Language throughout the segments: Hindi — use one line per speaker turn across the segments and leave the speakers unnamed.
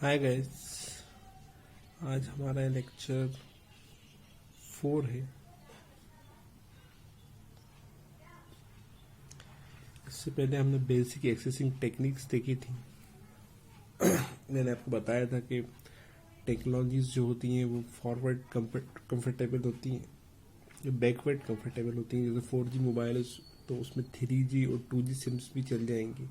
Hi guys. आज हमारा लेक्चर 4 है। इससे पहले हमने बेसिक एक्सेसिंग टेक्निक्स देखी थी। मैंने आपको बताया था कि टेक्नोलॉजीज जो होती हैं वो फॉरवर्ड कंफर्टेबल होती हैं, जो बैकवर्ड कंफर्टेबल होती हैं। जैसे 4G मोबाइल है तो उसमें 3G और 2G सिम्स भी चल जाएंगी,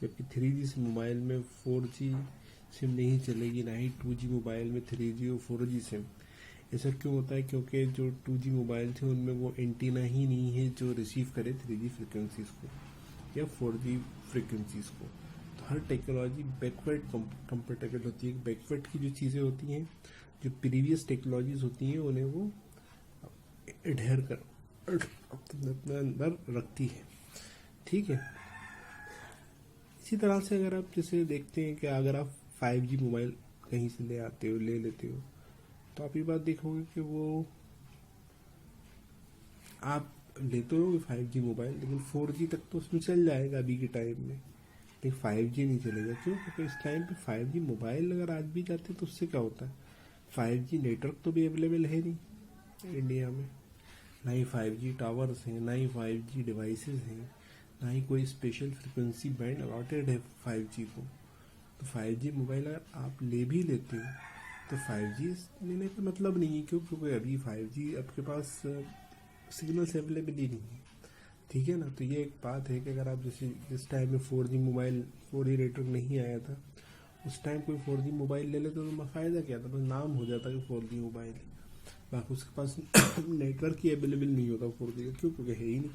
जबकि 3G से मोबाइल में 4G सिम नहीं चलेगी, ना ही 2G मोबाइल में 3G और 4G सिम। ऐसा क्यों होता है? क्योंकि जो 2G मोबाइल थे उनमें वो एंटीना ही नहीं है जो रिसीव करे 3G फ्रिक्वेंसीज को या 4G फ्रिक्वेंसीज को। तो हर टेक्नोलॉजी बैकवर्ड कंपेटेबल होती है। बैकवर्ड की जो चीज़ें होती हैं, जो प्रीवियस टेक्नोलॉजीज होती हैं, उन्हें वो एडहेयर कर अपने अंदर रखती है। ठीक है। इसी तरह से अगर आप जैसे देखते हैं कि अगर आप 5G मोबाइल कहीं से ले लेते हो तो आप ये बात देखोगे कि वो आप लेते हो 5G मोबाइल, लेकिन 4G तक तो उसमें चल जाएगा अभी के टाइम में, लेकिन 5G नहीं चलेगा। क्यों? क्योंकि इस टाइम पे 5G मोबाइल अगर आज भी जाते हैं तो उससे क्या होता है, 5G नेटवर्क तो भी अवेलेबल है नहीं इंडिया में, ना ही 5G टावर्स हैं, ना ही 5G डिवाइसेस हैं, ना ही कोई स्पेशल फ्रिक्वेंसी बैंड अलॉटेड है 5G को। तो 5G मोबाइल अगर आप ले भी लेते हो तो 5G लेने का मतलब नहीं है। क्यों? क्योंकि अभी 5G आपके पास सिग्नल्स अवेलेबल ही नहीं है। ठीक है ना। तो ये एक बात है कि अगर आप जैसे जिस टाइम में 4G मोबाइल 4G नेटवर्क नहीं आया था उस टाइम कोई 4G मोबाइल ले लेता तो फ़ायदा क्या था? बस नाम हो जाता कि 4G मोबाइल, बाकी उसके पास नेटवर्क ही अवेलेबल नहीं होता 4G का। क्यों? क्योंकि है ही नहीं,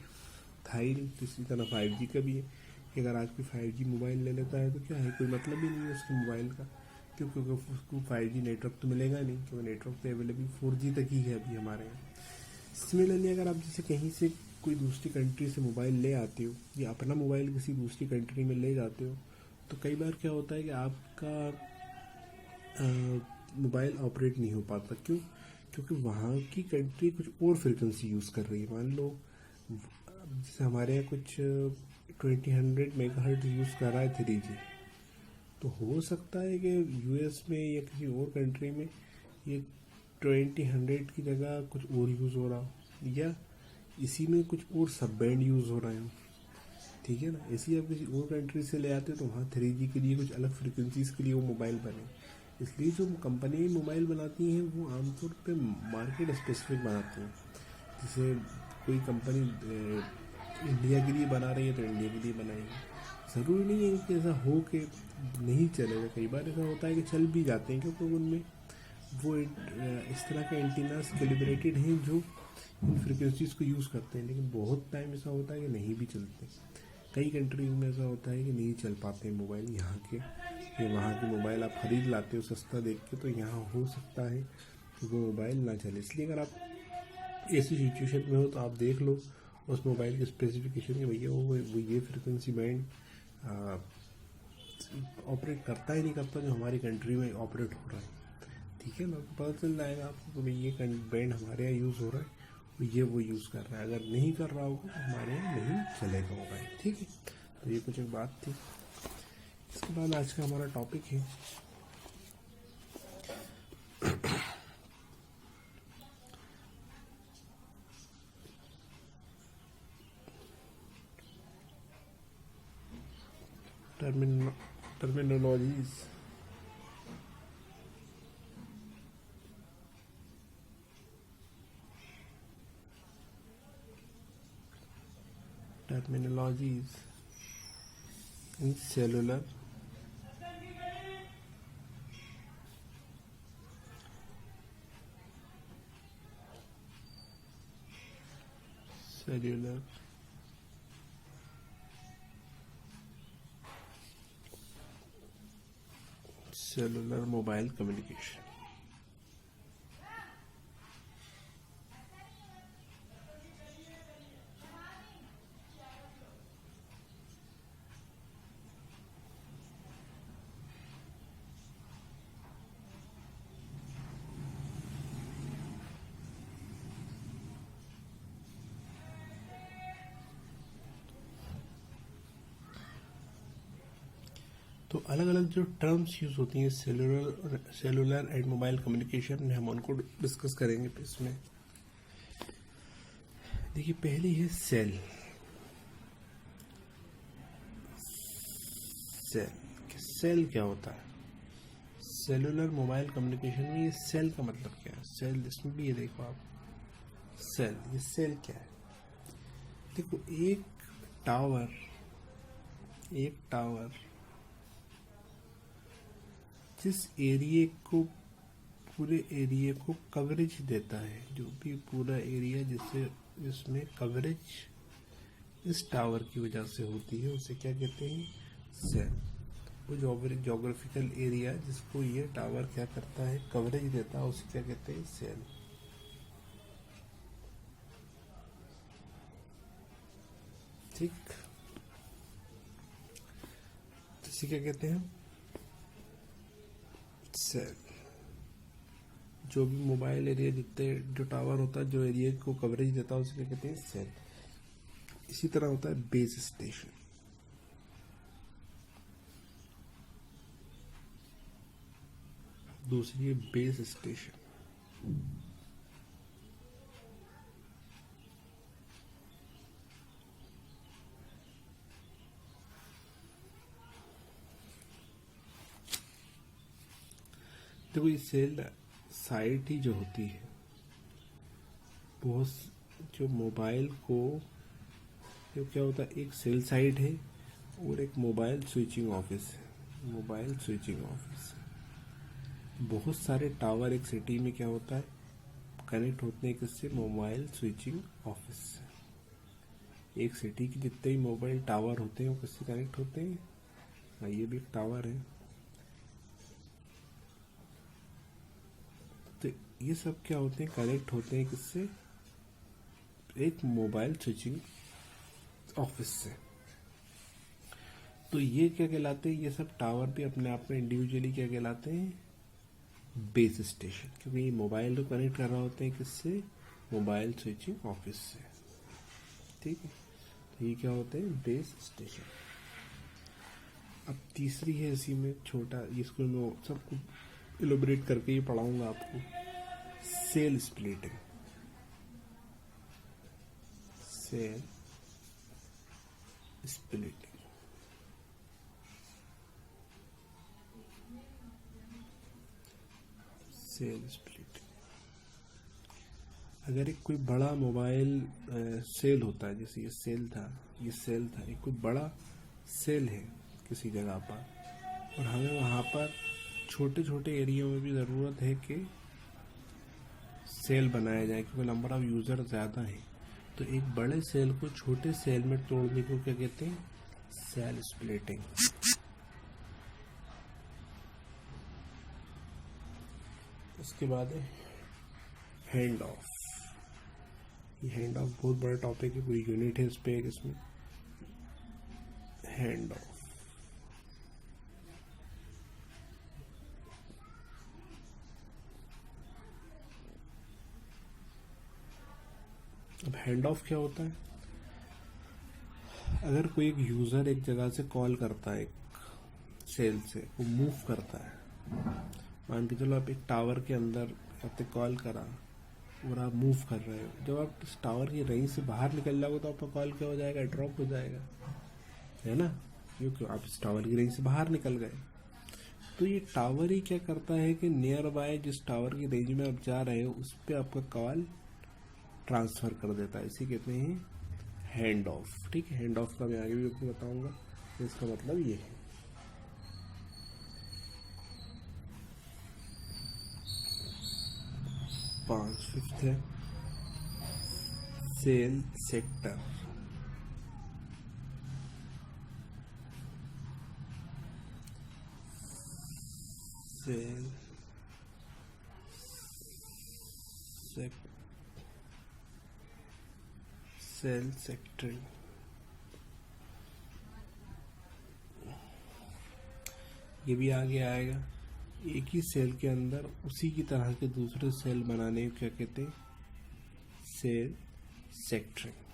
था ही नहीं। तो इसी तरह 5G का भी है कि अगर आज कोई 5G मोबाइल ले लेता है तो क्या है, कोई मतलब ही नहीं है उसके मोबाइल का। क्यों? क्योंकि उसको 5G नेटवर्क तो मिलेगा नहीं, क्योंकि नेटवर्क तो अवेलेबल 4G तक ही है अभी हमारे यहाँ। सिमिलरली अगर आप जैसे कहीं से कोई दूसरी कंट्री से मोबाइल ले आते हो या अपना मोबाइल किसी दूसरी कंट्री में ले जाते हो तो कई बार क्या होता है कि आपका मोबाइल ऑपरेट नहीं हो पाता। क्यों? क्योंकि वहाँ की कंट्री कुछ और फ्रिक्वेंसी यूज़ कर रही है। मान लो जैसे हमारे यहाँ कुछ 2000 मेगाहर्ट्ज़ यूज़ कर रहा है 3G, तो हो सकता है कि यूएस में या किसी और कंट्री में ये 2000 की जगह कुछ और यूज़ हो रहा हो, या इसी में कुछ और सब बैंड यूज़ हो रहे हो। ठीक है ना। इसी आप किसी और कंट्री से ले आते हो तो वहाँ 3G के लिए कुछ अलग फ्रिक्वेंसीज के लिए वो मोबाइल बने। इसलिए जो कंपनी मोबाइल बनाती हैं वो आमतौर पे मार्केट स्पेसिफिक बनाती हैं। जैसे कोई कंपनी इंडिया के लिए बना रही है तो इंडिया के लिए बनाएगी। ज़रूरी नहीं है कि ऐसा हो कि नहीं चलेगा। कई बार ऐसा होता है कि चल भी जाते हैं क्योंकि उनमें वो इस तरह के एंटीनास कैलिब्रेटेड हैं जो इन फ्रिक्वेंसीज को यूज़ करते हैं। लेकिन बहुत टाइम ऐसा होता है कि नहीं भी चलते। कई कंट्रीज में ऐसा होता है कि नहीं चल पाते हैं मोबाइल यहाँ के, या वहाँ के मोबाइल आप ख़रीद लाते हो सस्ता देख के तो यहाँ हो सकता है कि वो मोबाइल ना चले। इसलिए अगर आप ऐसी सिचुएशन में हो तो आप देख लो उस मोबाइल के स्पेसिफिकेशन के, भैया वो ये फ्रिक्वेंसी बैंड ऑपरेट करता ही नहीं करता जो हमारी कंट्री में ऑपरेट हो रहा है। ठीक है ना। तो पता चल जाएगा आपको कि भाई ये बैंड हमारे यहाँ यूज़ हो रहा है और ये वो यूज़ कर रहा है। अगर नहीं कर रहा होगा तो हमारे यहाँ नहीं चलेगा मोबाइल। ठीक है। तो ये कुछ एक बात थी। इसके बाद आज का हमारा टॉपिक है terminologies. Terminologies in cellular cellular cellular mobile communication. तो अलग अलग जो टर्म्स यूज होती हैं सेलुलर एंड मोबाइल कम्युनिकेशन में, हम उनको डिस्कस करेंगे इसमें। देखिए, पहली है सेल। सेल क्या होता है? सेलुलर मोबाइल कम्युनिकेशन में ये सेल का मतलब क्या है? सेल, इसमें भी ये देखो आप, सेल, ये सेल क्या है? देखो, एक टावर जिस एरिया को, पूरे एरिया को कवरेज देता है, जो भी पूरा एरिया जिसमें कवरेज इस टावर की वजह से होती है, उसे क्या कहते हैं? सेल। वो जोग्राफिकल एरिया जिसको ये टावर क्या करता है, कवरेज देता है, उसे क्या कहते हैं? सेल। ठीक, इसे क्या कहते हैं? सेल। जो भी मोबाइल एरिया जितने जो टावर होता है, जो एरिया को कवरेज देता है, उसे क्या कहते हैं? सेल। इसी तरह होता है बेस स्टेशन। दूसरी है बेस स्टेशन। देखो, ये सेल साइट ही जो होती है, बहुत जो मोबाइल को, जो क्या होता है, एक सेल साइट है और एक मोबाइल स्विचिंग ऑफिस है। मोबाइल स्विचिंग ऑफिस, बहुत सारे टावर एक सिटी में क्या होता है, कनेक्ट होते हैं किससे? मोबाइल स्विचिंग ऑफिस से। एक सिटी के जितने भी मोबाइल टावर होते हैं वो किससे कनेक्ट होते हैं? हाँ, ये भी एक टावर है। तो ये सब क्या होते हैं? कनेक्ट होते हैं किससे? एक मोबाइल स्विचिंग ऑफिस से। तो ये क्या कहलाते हैं? ये सब टावर भी अपने आप में इंडिविजुअली क्या कहलाते हैं? Base station. क्योंकि ये मोबाइल को कनेक्ट कर रहे होते हैं किससे? मोबाइल स्विचिंग ऑफिस से। ठीक है, तो ये क्या होते हैं? Base station. अब तीसरी है इसी में, छोटा, इसको मैं सबको इलोबरेट करके ही पढ़ाऊंगा आपको। Cell splitting. Cell splitting. Cell splitting. अगर एक कोई बड़ा मोबाइल सेल होता है, जैसे ये सेल था, एक कोई बड़ा सेल है किसी जगह पर, और हमें वहाँ पर छोटे छोटे एरिया में भी ज़रूरत है कि सेल बनाया जाए, क्योंकि नंबर ऑफ यूज़र ज़्यादा है। तो एक बड़े सेल को छोटे सेल में तोड़ने को क्या कहते हैं? Cell splitting. उसके बाद है हैंड ऑफ। ये हैंड ऑफ बहुत बड़ा टॉपिक है, पूरी यूनिट है इस पे, इसमें हैंड ऑफ। अब हैंड ऑफ क्या होता है? अगर कोई एक यूज़र एक जगह से कॉल करता है, एक सेल से वो मूव करता है, मान के चलो आप एक टावर के अंदर आपने कॉल करा और आप मूव कर रहे हो, जब आप इस टावर की रेंज से बाहर निकल जाओगे तो आपका कॉल क्या हो जाएगा? ड्रॉप हो जाएगा, है ना? क्योंकि आप इस टावर की रेंज से बाहर निकल गए। तो ये टावर ही क्या करता है कि नियर बाय जिस टावर की रेंज में आप जा रहे हो उस पर आपका कॉल ट्रांसफ़र कर देता है। इसे कहते हैं हैंड ऑफ। ठीक है, हैंड ऑफ का मैं आगे भी आपको बताऊंगा। तो इसका मतलब ये है। 5 है cell sector. Cell cell sector. ये भी आगे आएगा। एक ही सेल के अंदर उसी की तरह के दूसरे सेल बनाने को क्या कहते हैं? सेल सेक्टरिंग।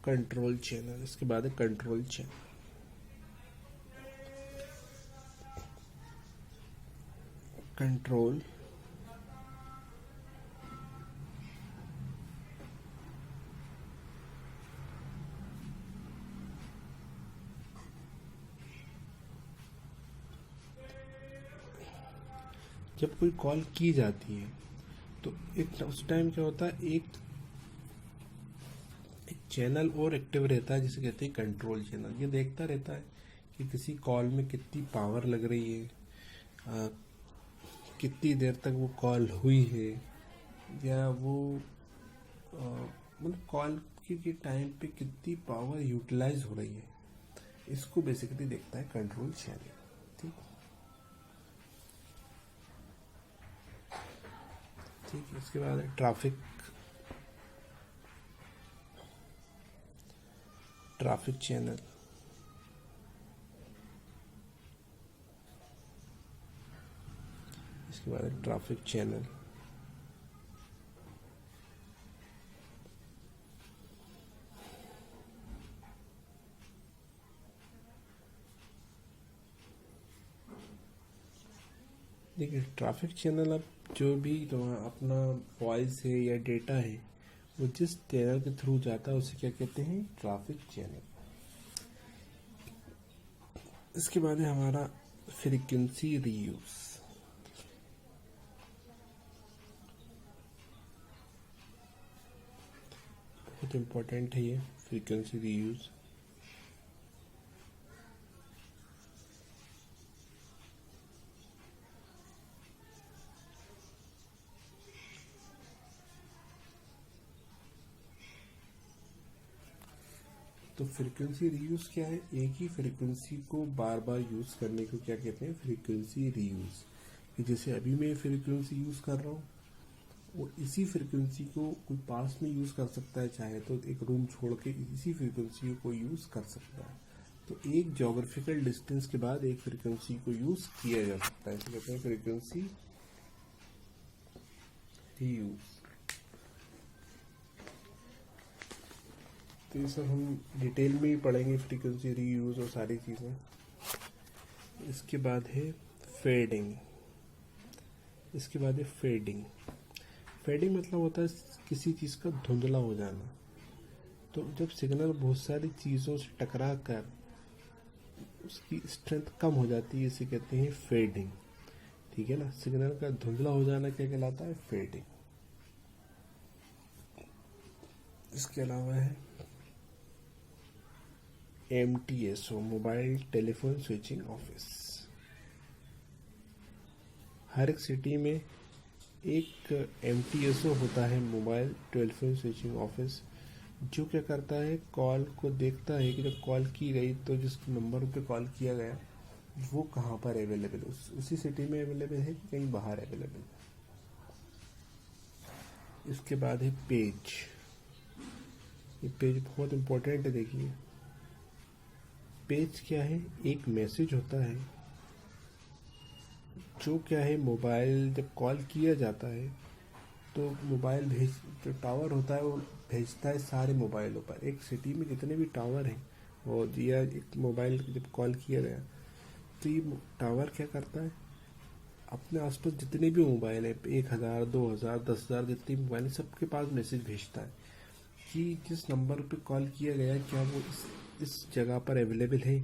कंट्रोल चैनल, इसके बाद है कंट्रोल चैनल। कंट्रोल जब कोई कॉल की जाती है तो एक उस टाइम क्या होता है, एक चैनल और एक्टिव रहता है जिसे कहते हैं कंट्रोल चैनल। ये देखता रहता है कि किसी कॉल में कितनी पावर लग रही है, आ, कितनी देर तक वो कॉल हुई है, या वो मतलब कॉल के टाइम पे कितनी पावर यूटिलाइज हो रही है, इसको बेसिकली देखता है कंट्रोल चैनल। ठीक ठीक है। इसके बाद ट्रैफिक चैनल। इसके बाद ट्रैफिक चैनल। देखिए ट्रैफिक चैनल, अब जो भी तुम्हारा अपना वॉइस है या डेटा है वो जिस चैनल के थ्रू जाता है उसे क्या कहते हैं, ट्रैफिक चैनल। इसके बाद है हमारा फ्रीक्वेंसी रीयूज। बहुत इम्पोर्टेंट है ये फ्रीक्वेंसी रीयूज। तो फ्रीक्वेंसी रीयूज क्या है, एक ही फ्रीक्वेंसी को बार बार यूज करने को क्या कहते हैं, फ्रीक्वेंसी रीयूज। कि जैसे अभी मैं फ्रीक्वेंसी यूज कर रहा हूँ, वो इसी फ्रीक्वेंसी को कोई पास में यूज कर सकता है, चाहे तो एक रूम छोड़ के इसी फ्रीक्वेंसी को यूज कर सकता है। तो एक ज्योग्राफिकल डिस्टेंस के बाद एक फ्रीक्वेंसी को यूज किया जा सकता है, तो कहते हैं फ्रीक्वेंसी रीयूज। तो ये सब हम डिटेल में ही पढ़ेंगे, फ्रीक्वेंसी रीयूज और सारी चीज़ें। इसके बाद है फेडिंग। इसके बाद है फेडिंग। फेडिंग मतलब होता है किसी चीज़ का धुंधला हो जाना। तो जब सिग्नल बहुत सारी चीज़ों से टकरा कर उसकी स्ट्रेंथ कम हो जाती है, इसे कहते हैं फेडिंग। ठीक है ना, सिग्नल का धुंधला हो जाना क्या कहलाता है, फेडिंग। इसके अलावा है MTSO, mobile telephone switching office. हर एक सिटी में एक MTSO होता है, मोबाइल टेलीफोन स्विचिंग ऑफिस, जो क्या करता है, कॉल को देखता है कि जब कॉल की गई तो जिस नंबर पे कॉल किया गया वो कहाँ पर अवेलेबल है, उसी सिटी में अवेलेबल है कि कहीं बाहर अवेलेबल है। इसके बाद है पेज। ये पेज बहुत इंपॉर्टेंट है। देखिए पेज क्या है, एक मैसेज होता है जो क्या है, मोबाइल जब कॉल किया जाता है तो मोबाइल भेज, जो टावर होता है वो भेजता है सारे मोबाइलों पर। एक सिटी में जितने भी टावर हैं और दिया एक मोबाइल जब कॉल किया गया तो ये टावर क्या करता है, अपने आसपास जितने भी मोबाइल हैं, 1000, 2000, 10,000 जितने मोबाइल हैं, सबके पास मैसेज भेजता है कि जिस नंबर पे कॉल किया गया क्या वो इस जगह पर अवेलेबल है।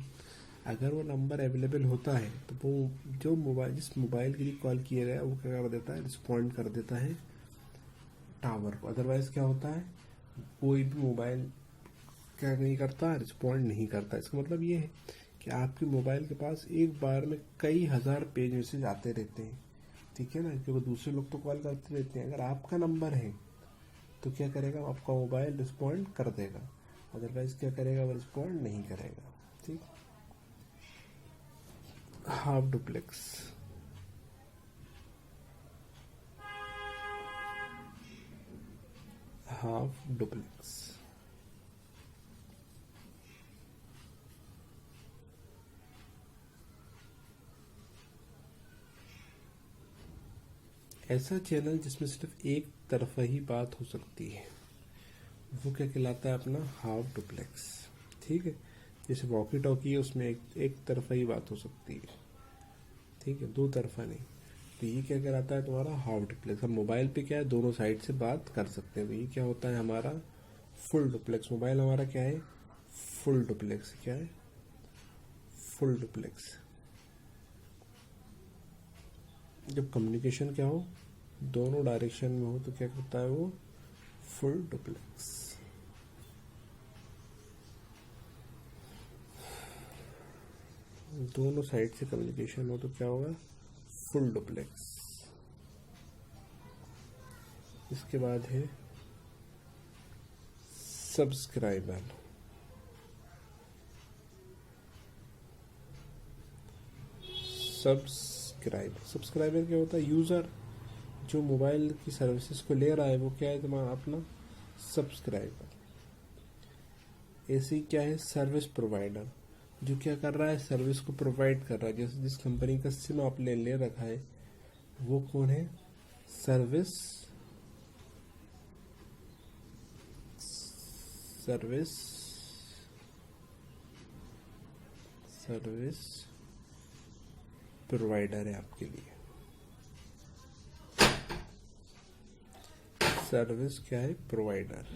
अगर वो नंबर अवेलेबल होता है तो वो जो मोबाइल, जिस मोबाइल के लिए कॉल किया गया वो क्या कर देता है, रिस्पॉन्ड कर देता है टावर को। अदरवाइज क्या होता है, कोई भी मोबाइल क्या नहीं करता, रिस्पॉन्ड नहीं करता। इसका मतलब ये है कि आपके मोबाइल के पास एक बार में कई हजार पेज मैसेज आते रहते हैं। ठीक है ना, क्योंकि दूसरे लोग तो कॉल करते रहते हैं। अगर आपका नंबर है तो क्या करेगा, आपका मोबाइल रिस्पॉन्ड कर देगा, अदरवाइज क्या करेगा, वो रिस्पॉन्ड नहीं करेगा। ठीक। Half duplex. हाफ डुप्लेक्स ऐसा चैनल जिसमें सिर्फ एक तरफा ही बात हो सकती है, वो क्या कहलाता है अपना हाफ डुप्लेक्स। ठीक है, जैसे वॉकी टॉकी है उसमें एक तरफा ही बात हो सकती है, ठीक है, दो तरफा नहीं। तो ये क्या कहलाता है तुम्हारा हाफ डुप्लेक्स। हम मोबाइल पे क्या है दोनों साइड से बात कर सकते हैं, तो ये क्या होता है हमारा फुल डुप्लेक्स। मोबाइल हमारा क्या है फुल डुप्लेक्स। क्या है फुल डुप्लेक्स। जब कम्युनिकेशन क्या हो दोनों डायरेक्शन में हो तो क्या करता है वो फुल डुप्लेक्स। दोनों साइड से कम्युनिकेशन हो तो क्या होगा फुल डुप्लेक्स। इसके बाद है सब्सक्राइबर। सब्सक्राइबर क्या होता है यूज़र जो मोबाइल की सर्विसेज को ले रहा है वो क्या है तुम्हारा अपना सब्सक्राइबर। ऐसे ही क्या है सर्विस प्रोवाइडर जो क्या कर रहा है सर्विस को प्रोवाइड कर रहा है। जैसे जिस कंपनी का सिम आपने ले रखा है वो कौन है सर्विस सर्विस सर्विस प्रोवाइडर है आपके लिए। सर्विस क्या है प्रोवाइडर।